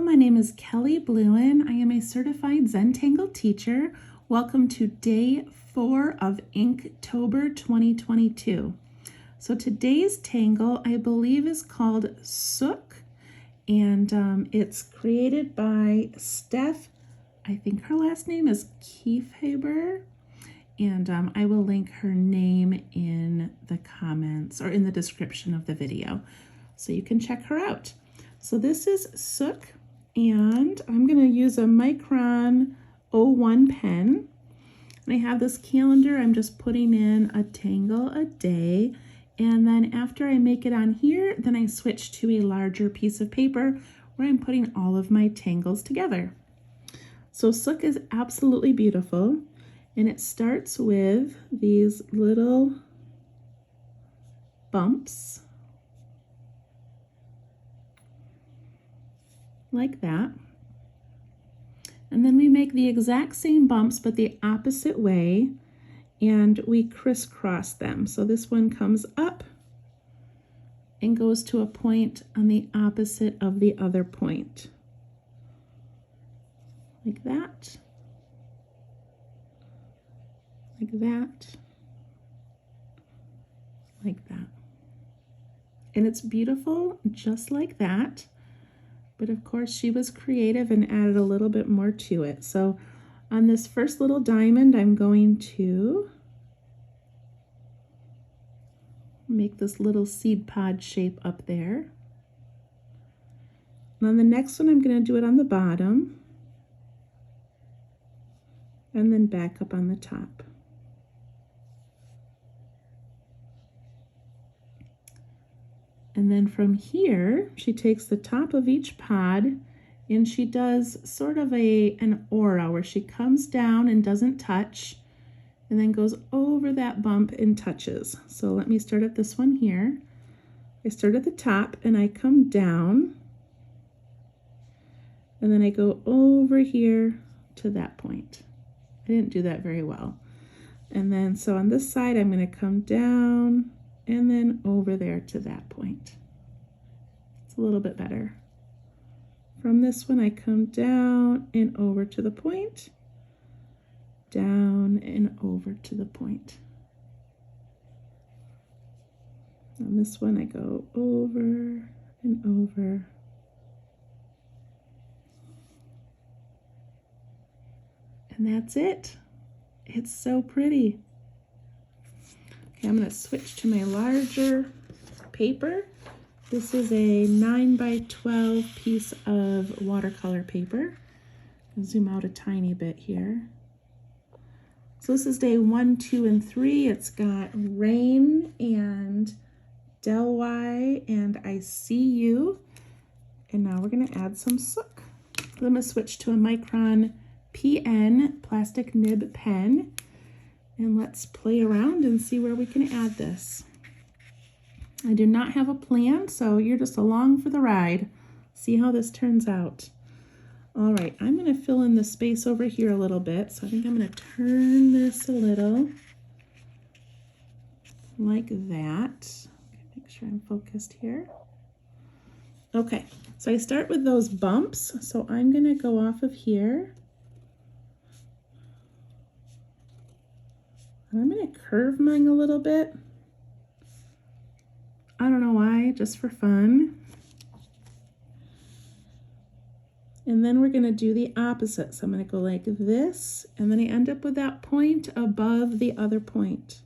Hello, my name is Kelly Bluen. I am a certified Zentangle teacher. Welcome to day 4 of Inktober 2022. So today's tangle, I believe, is called Souk, and it's created by Steph, I think her last name is Kiefhaber, and I will link her name in the comments or in the description of the video, so you can check her out. So this is Souk, and I'm going to use a Micron 01 pen. And I have this calendar. I'm just putting in a tangle a day. And then after I make it on here, then I switch to a larger piece of paper where I'm putting all of my tangles together. So Souk is absolutely beautiful. And it starts with these little bumps, like that. And then we make the exact same bumps but the opposite way, and we crisscross them. So this one comes up and goes to a point on the opposite of the other point, like that, like that, like that. And it's beautiful just like that. But of course she was creative and added a little bit more to it. So on this first little diamond, I'm going to make this little seed pod shape up there. And on the next one, I'm going to do it on the bottom and then back up on the top. And then from here, she takes the top of each pod and she does sort of an aura where she comes down and doesn't touch and then goes over that bump and touches. So let me start at this one here. I start at the top and I come down and then I go over here to that point. I didn't do that very well. And then so on this side, I'm going to come down and then over there to that point. It's a little bit better. From this one, I come down and over to the point, down and over to the point. On this one, I go over and over. And that's it. It's so pretty. Okay, I'm going to switch to my larger paper. This is a 9 by 12 piece of watercolor paper. I'll zoom out a tiny bit here. So this is day 1, 2, and 3. It's got rain and Del Y and I see you. And now we're going to add some Souk. I'm going to switch to a Micron PN plastic nib pen. And let's play around and see where we can add this. I do not have a plan, so you're just along for the ride. See how this turns out. All right, I'm going to fill in the space over here a little bit. So I think I'm going to turn this a little like that. Make sure I'm focused here. Okay, so I start with those bumps. So I'm going to go off of here. I'm going to curve mine a little bit. I don't know why, just for fun. And then we're going to do the opposite. So I'm going to go like this, and then I end up with that point above the other point.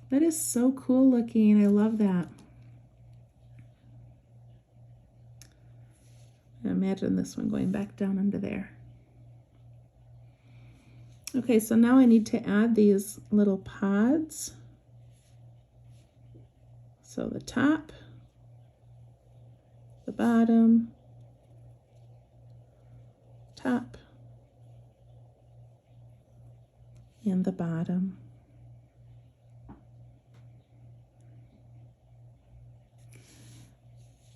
That is so cool looking. I love that. Imagine this one going back down under there. Okay, so now I need to add these little pods. So the top, the bottom, top, and the bottom.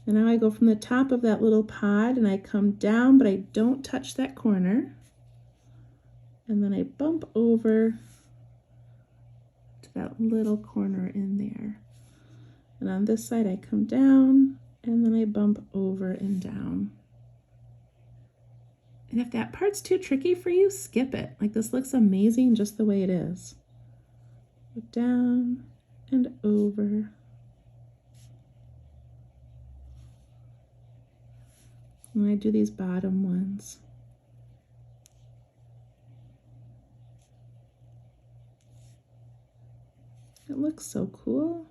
And now I go from the top of that little pod and I come down, but I don't touch that corner. And then I bump over to that little corner in there. And on this side I come down and then I bump over and down. And if that part's too tricky for you, skip it. Like, this looks amazing just the way it is. Go down and over. And I do these bottom ones. It looks so cool.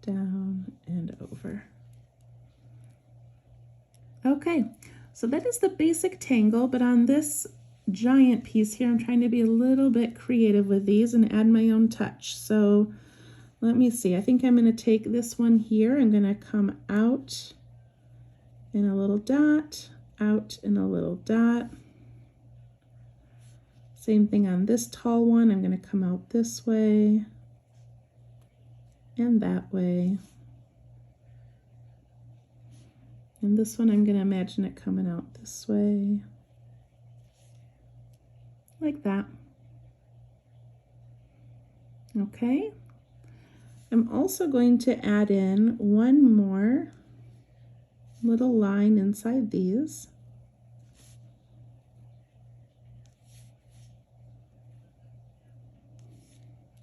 Down and over. Okay, so that is the basic tangle, but on this giant piece here, I'm trying to be a little bit creative with these and add my own touch. So let me see, I think I'm going to take this one here. I'm going to come out in a little dot, out in a little dot. Same thing on this tall one. I'm going to come out this way and that way. And this one, I'm going to imagine it coming out this way, like that. Okay. I'm also going to add in one more little line inside these.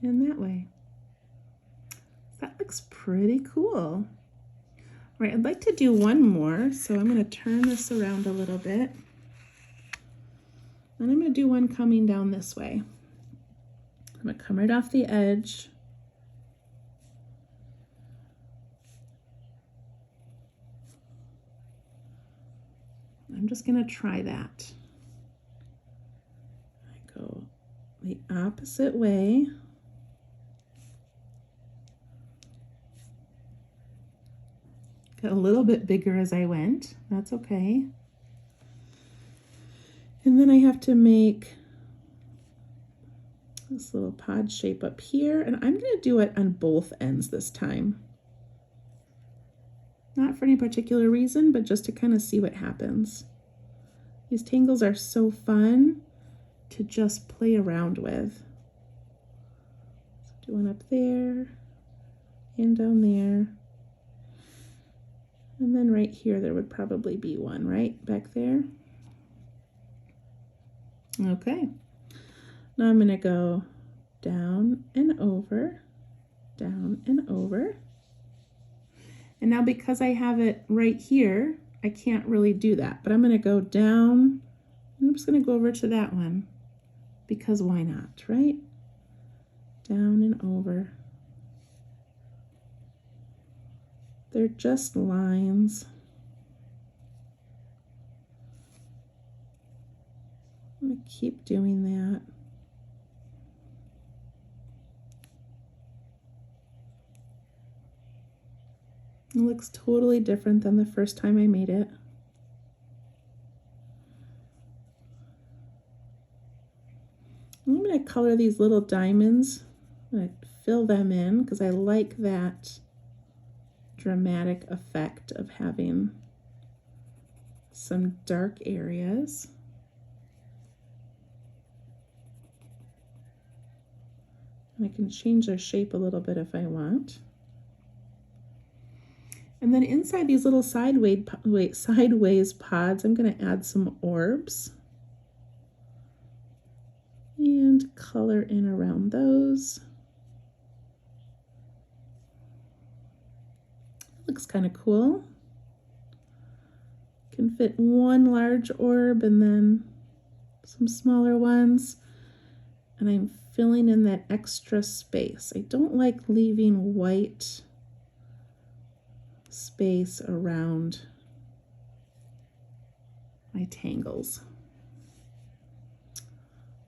And that way. That looks pretty cool. All right, I'd like to do one more, so I'm going to turn this around a little bit. And I'm going to do one coming down this way. I'm going to come right off the edge. I'm just going to try that. I go the opposite way. Got a little bit bigger as I went. That's okay. And then I have to make this little pod shape up here, and I'm going to do it on both ends this time. Not for any particular reason, but just to kind of see what happens. These tangles are so fun to just play around with. So do one up there and down there. And then right here, there would probably be one, right? Back there. Okay. Now I'm going to go down and over, down and over. And now because I have it right here, I can't really do that. But I'm going to go down. I'm just going to go over to that one. Because why not, right? Down and over. They're just lines. I'm going to keep doing that. It looks totally different than the first time I made it. I'm going to color these little diamonds. I'm going to fill them in because I like that dramatic effect of having some dark areas. And I can change their shape a little bit if I want. And then inside these little sideways pods, I'm going to add some orbs and color in around those. Looks kind of cool. Can fit one large orb and then some smaller ones. And I'm filling in that extra space. I don't like leaving white space around my tangles.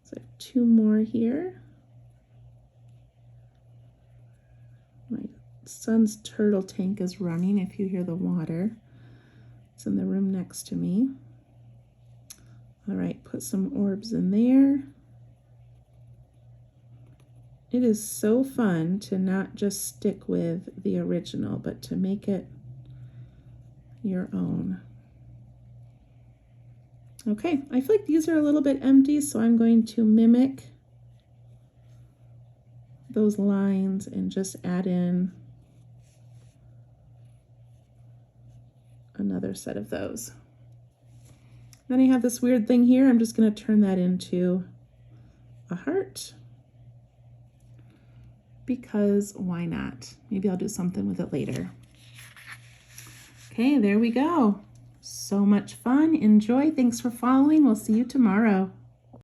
So I have two more here. My son's turtle tank is running if you hear the water. It's in the room next to me. All right, put some orbs in there. It is so fun to not just stick with the original, but to make it your own. Okay, I feel like these are a little bit empty, so I'm going to mimic those lines and just add in another set of those. Then I have this weird thing here. I'm just going to turn that into a heart because why not? Maybe I'll do something with it later. Okay, there we go. So much fun. Enjoy. Thanks for following. We'll see you tomorrow.